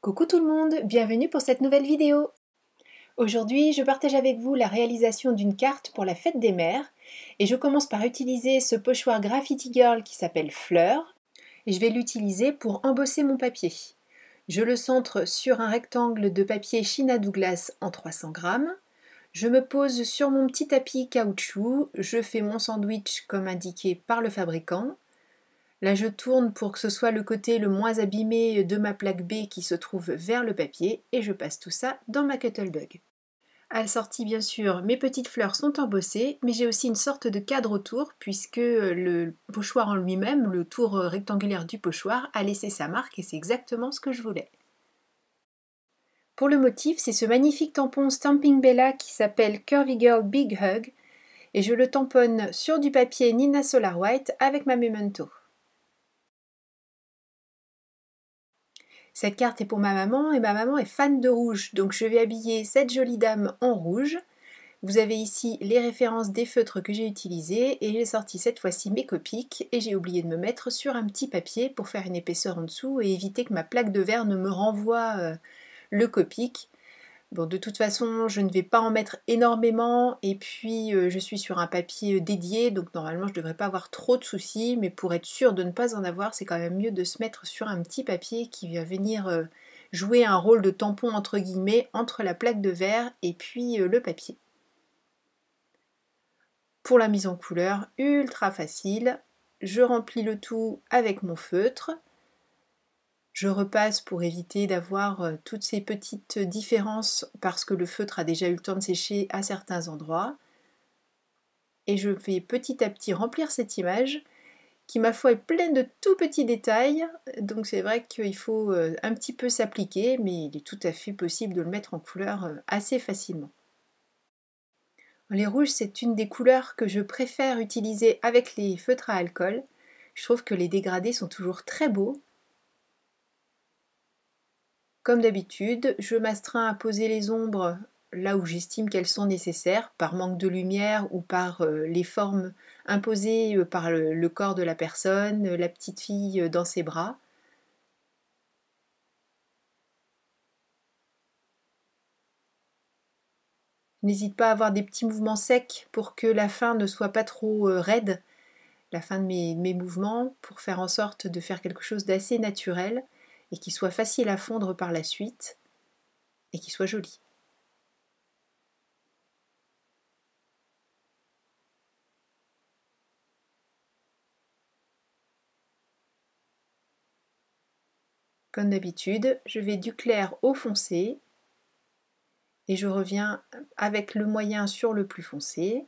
Coucou tout le monde, bienvenue pour cette nouvelle vidéo. Aujourd'hui, je partage avec vous la réalisation d'une carte pour la fête des mères et je commence par utiliser ce pochoir Graffiti Girl qui s'appelle Fleur et je vais l'utiliser pour embosser mon papier. Je le centre sur un rectangle de papier China Douglas en 300 grammes. Je me pose sur mon petit tapis caoutchouc, je fais mon sandwich comme indiqué par le fabricant. Là, je tourne pour que ce soit le côté le moins abîmé de ma plaque B qui se trouve vers le papier et je passe tout ça dans ma Cuttlebug. À la sortie, bien sûr, mes petites fleurs sont embossées, mais j'ai aussi une sorte de cadre autour puisque le pochoir en lui-même, le tour rectangulaire du pochoir, a laissé sa marque et c'est exactement ce que je voulais. Pour le motif, c'est ce magnifique tampon Stamping Bella qui s'appelle Curvy Girl Big Hug et je le tamponne sur du papier Nina Solar White avec ma Memento. Cette carte est pour ma maman et ma maman est fan de rouge, donc je vais habiller cette jolie dame en rouge. Vous avez ici les références des feutres que j'ai utilisés et j'ai sorti cette fois-ci mes Copics et j'ai oublié de me mettre sur un petit papier pour faire une épaisseur en dessous et éviter que ma plaque de verre ne me renvoie le Copic. Bon, de toute façon, je ne vais pas en mettre énormément et puis je suis sur un papier dédié, donc normalement je ne devrais pas avoir trop de soucis, mais pour être sûr de ne pas en avoir, c'est quand même mieux de se mettre sur un petit papier qui va venir jouer un rôle de tampon entre guillemets entre la plaque de verre et puis le papier. Pour la mise en couleur, ultra facile, je remplis le tout avec mon feutre. Je repasse pour éviter d'avoir toutes ces petites différences parce que le feutre a déjà eu le temps de sécher à certains endroits. Et je vais petit à petit remplir cette image qui, ma foi, est pleine de tout petits détails. Donc c'est vrai qu'il faut un petit peu s'appliquer, mais il est tout à fait possible de le mettre en couleur assez facilement. Les rouges, c'est une des couleurs que je préfère utiliser avec les feutres à alcool. Je trouve que les dégradés sont toujours très beaux. Comme d'habitude, je m'astreins à poser les ombres là où j'estime qu'elles sont nécessaires, par manque de lumière ou par les formes imposées par le corps de la personne, la petite fille dans ses bras. N'hésite pas à avoir des petits mouvements secs pour que la fin ne soit pas trop raide, la fin de mes mouvements, pour faire en sorte de faire quelque chose d'assez naturel et qui soit facile à fondre par la suite et qui soit joli. Comme d'habitude, je vais du clair au foncé et je reviens avec le moyen sur le plus foncé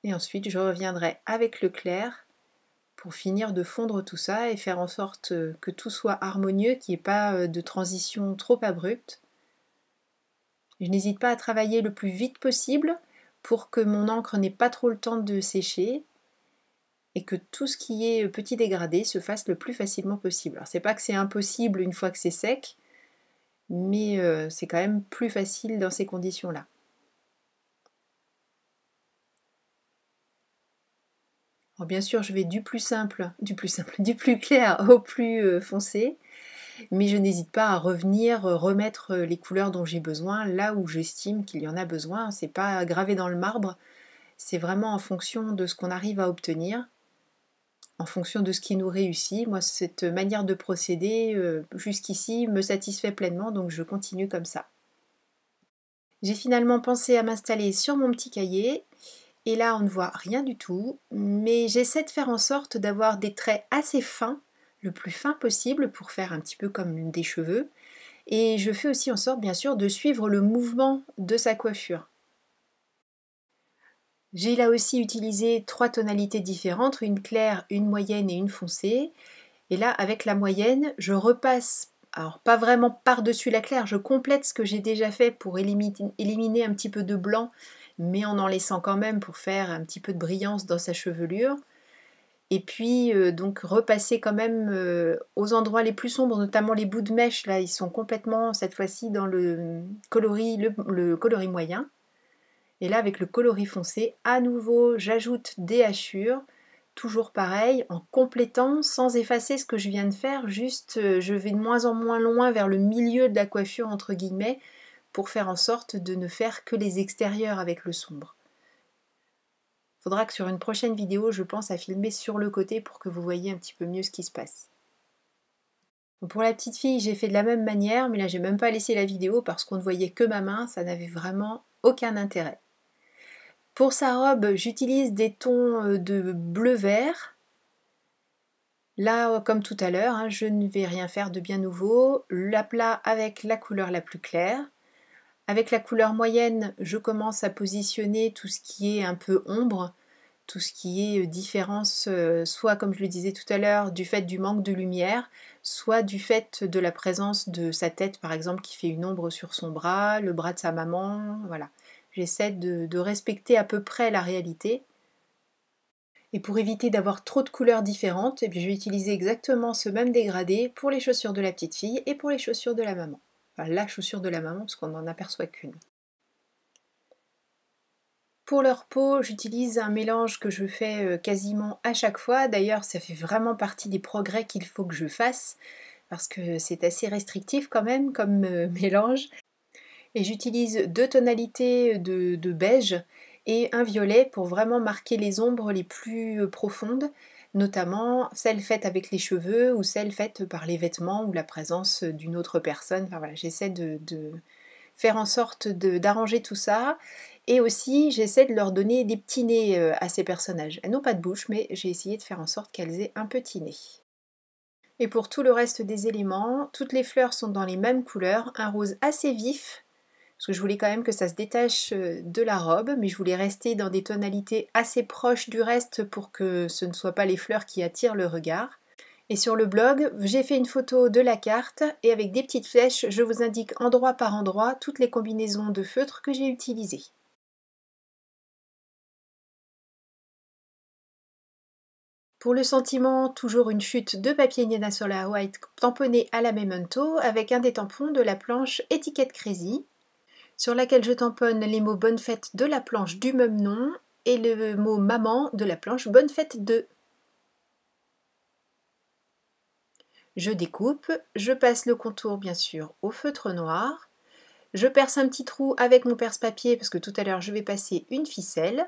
et ensuite je reviendrai avec le clair pour finir de fondre tout ça et faire en sorte que tout soit harmonieux, qu'il n'y ait pas de transition trop abrupte. Je n'hésite pas à travailler le plus vite possible pour que mon encre n'ait pas trop le temps de sécher et que tout ce qui est petit dégradé se fasse le plus facilement possible. Alors c'est pas que c'est impossible une fois que c'est sec, mais c'est quand même plus facile dans ces conditions-là. Alors bien sûr, je vais du plus clair au plus foncé, mais je n'hésite pas à revenir remettre les couleurs dont j'ai besoin là où j'estime qu'il y en a besoin. C'est pas gravé dans le marbre, c'est vraiment en fonction de ce qu'on arrive à obtenir, en fonction de ce qui nous réussit. Moi, cette manière de procéder jusqu'ici me satisfait pleinement, donc je continue comme ça. J'ai finalement pensé à m'installer sur mon petit cahier, et là on ne voit rien du tout, mais j'essaie de faire en sorte d'avoir des traits assez fins, le plus fin possible pour faire un petit peu comme des cheveux, et je fais aussi en sorte bien sûr de suivre le mouvement de sa coiffure. J'ai là aussi utilisé 3 tonalités différentes, une claire, une moyenne et une foncée. Et là, avec la moyenne, je repasse, alors pas vraiment par-dessus la claire, je complète ce que j'ai déjà fait pour éliminer un petit peu de blanc, mais en laissant quand même pour faire un petit peu de brillance dans sa chevelure. Et puis donc repasser quand même aux endroits les plus sombres, notamment les bouts de mèche, là ils sont complètement cette fois-ci dans le coloris moyen. Et là, avec le coloris foncé, à nouveau, j'ajoute des hachures toujours pareil, en complétant, sans effacer ce que je viens de faire, juste je vais de moins en moins loin vers le milieu de la coiffure entre guillemets, pour faire en sorte de ne faire que les extérieurs avec le sombre. Faudra que sur une prochaine vidéo, je pense à filmer sur le côté pour que vous voyez un petit peu mieux ce qui se passe. Pour la petite fille, j'ai fait de la même manière, mais là j'ai même pas laissé la vidéo parce qu'on ne voyait que ma main, ça n'avait vraiment aucun intérêt. Pour sa robe, j'utilise des tons de bleu-vert. Là, comme tout à l'heure, hein, je ne vais rien faire de bien nouveau. L'aplat avec la couleur la plus claire. Avec la couleur moyenne, je commence à positionner tout ce qui est un peu ombre, tout ce qui est différence, soit comme je le disais tout à l'heure, du fait du manque de lumière, soit du fait de la présence de sa tête, par exemple, qui fait une ombre sur son bras, le bras de sa maman, voilà. J'essaie de respecter à peu près la réalité. Et pour éviter d'avoir trop de couleurs différentes, eh bien, je vais utiliser exactement ce même dégradé pour les chaussures de la petite fille et pour les chaussures de la maman. Enfin, la chaussure de la maman, parce qu'on n'en aperçoit qu'une. Pour leur peau, j'utilise un mélange que je fais quasiment à chaque fois. D'ailleurs, ça fait vraiment partie des progrès qu'il faut que je fasse, parce que c'est assez restrictif quand même comme mélange. Et j'utilise 2 tonalités de beige et un violet pour vraiment marquer les ombres les plus profondes, notamment celles faites avec les cheveux ou celles faites par les vêtements ou la présence d'une autre personne. Enfin voilà, j'essaie de faire en sorte d'arranger tout ça. Et aussi, j'essaie de leur donner des petits nez à ces personnages. Elles n'ont pas de bouche, mais j'ai essayé de faire en sorte qu'elles aient un petit nez. Et pour tout le reste des éléments, toutes les fleurs sont dans les mêmes couleurs, un rose assez vif, parce que je voulais quand même que ça se détache de la robe, mais je voulais rester dans des tonalités assez proches du reste pour que ce ne soient pas les fleurs qui attirent le regard. Et sur le blog, j'ai fait une photo de la carte et avec des petites flèches, je vous indique endroit par endroit toutes les combinaisons de feutres que j'ai utilisées. Pour le sentiment, toujours une chute de papier Nina Solar White tamponné à la Memento avec un des tampons de la planche Étiquette Crazy, sur laquelle je tamponne les mots Bonne fête de la planche du même nom et le mot Maman de la planche Bonne fête 2. Je découpe, je passe le contour bien sûr au feutre noir, je perce un petit trou avec mon perce-papier parce que tout à l'heure je vais passer une ficelle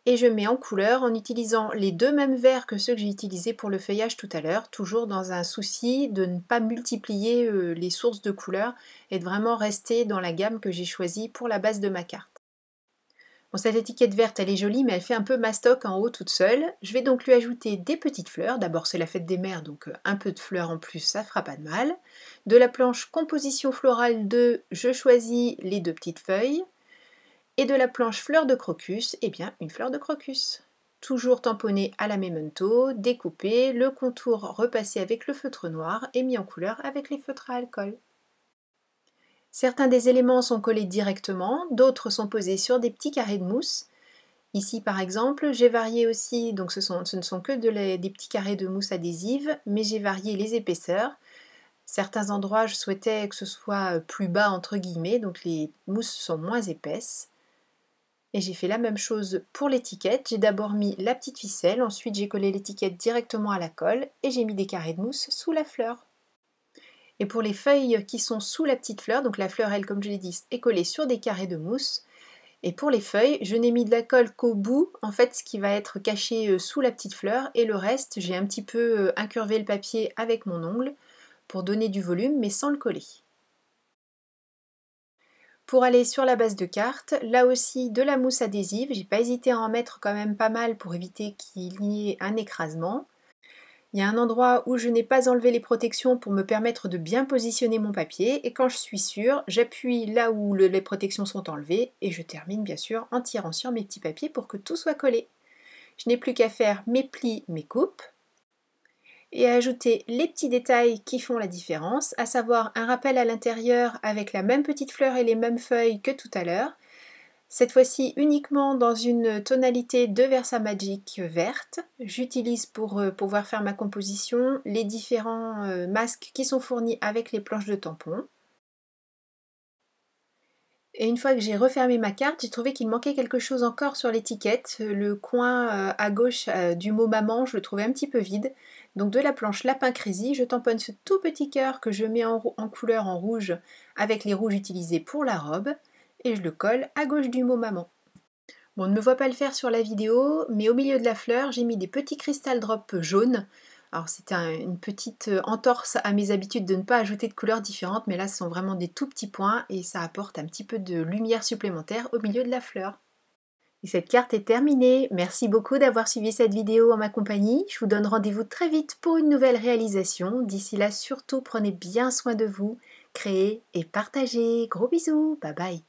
et je mets en couleur en utilisant les 2 mêmes verres que ceux que j'ai utilisés pour le feuillage tout à l'heure, toujours dans un souci de ne pas multiplier les sources de couleurs et de vraiment rester dans la gamme que j'ai choisie pour la base de ma carte. Bon, cette étiquette verte elle est jolie mais elle fait un peu mastoc en haut toute seule. Je vais donc lui ajouter des petites fleurs. D'abord c'est la fête des mères donc un peu de fleurs en plus ça fera pas de mal. De la planche composition florale 2, je choisis les 2 petites feuilles. Et de la planche fleur de crocus, eh bien une fleur de crocus. Toujours tamponnée à la Memento, découpée, le contour repassé avec le feutre noir et mis en couleur avec les feutres à alcool. Certains des éléments sont collés directement, d'autres sont posés sur des petits carrés de mousse. Ici par exemple, j'ai varié aussi, donc ce ne sont que des petits carrés de mousse adhésive, mais j'ai varié les épaisseurs. Certains endroits je souhaitais que ce soit plus bas entre guillemets, donc les mousses sont moins épaisses. Et j'ai fait la même chose pour l'étiquette, j'ai d'abord mis la petite ficelle, ensuite j'ai collé l'étiquette directement à la colle et j'ai mis des carrés de mousse sous la fleur. Et pour les feuilles qui sont sous la petite fleur, donc la fleur elle comme je l'ai dit est collée sur des carrés de mousse, et pour les feuilles je n'ai mis de la colle qu'au bout, en fait ce qui va être caché sous la petite fleur, et le reste j'ai un petit peu incurvé le papier avec mon ongle pour donner du volume mais sans le coller. Pour aller sur la base de carte, là aussi de la mousse adhésive, j'ai pas hésité à en mettre quand même pas mal pour éviter qu'il y ait un écrasement. Il y a un endroit où je n'ai pas enlevé les protections pour me permettre de bien positionner mon papier et quand je suis sûre, j'appuie là où les protections sont enlevées et je termine bien sûr en tirant sur mes petits papiers pour que tout soit collé. Je n'ai plus qu'à faire mes plis, mes coupes et à ajouter les petits détails qui font la différence, à savoir un rappel à l'intérieur avec la même petite fleur et les mêmes feuilles que tout à l'heure, cette fois-ci uniquement dans une tonalité de Versamagic verte. J'utilise pour pouvoir faire ma composition les différents masques qui sont fournis avec les planches de tampons. Et une fois que j'ai refermé ma carte, j'ai trouvé qu'il manquait quelque chose encore sur l'étiquette. Le coin à gauche du mot maman, je le trouvais un petit peu vide. Donc de la planche Lapin Crazy, je tamponne ce tout petit cœur que je mets en couleur en rouge avec les rouges utilisés pour la robe et je le colle à gauche du mot maman. Bon, on ne me voit pas le faire sur la vidéo, mais au milieu de la fleur, j'ai mis des petits cristal drops jaunes. Alors c'était une petite entorse à mes habitudes de ne pas ajouter de couleurs différentes, mais là ce sont vraiment des tout petits points et ça apporte un petit peu de lumière supplémentaire au milieu de la fleur. Et cette carte est terminée. Merci beaucoup d'avoir suivi cette vidéo en ma compagnie. Je vous donne rendez-vous très vite pour une nouvelle réalisation. D'ici là, surtout prenez bien soin de vous, créez et partagez. Gros bisous, bye bye.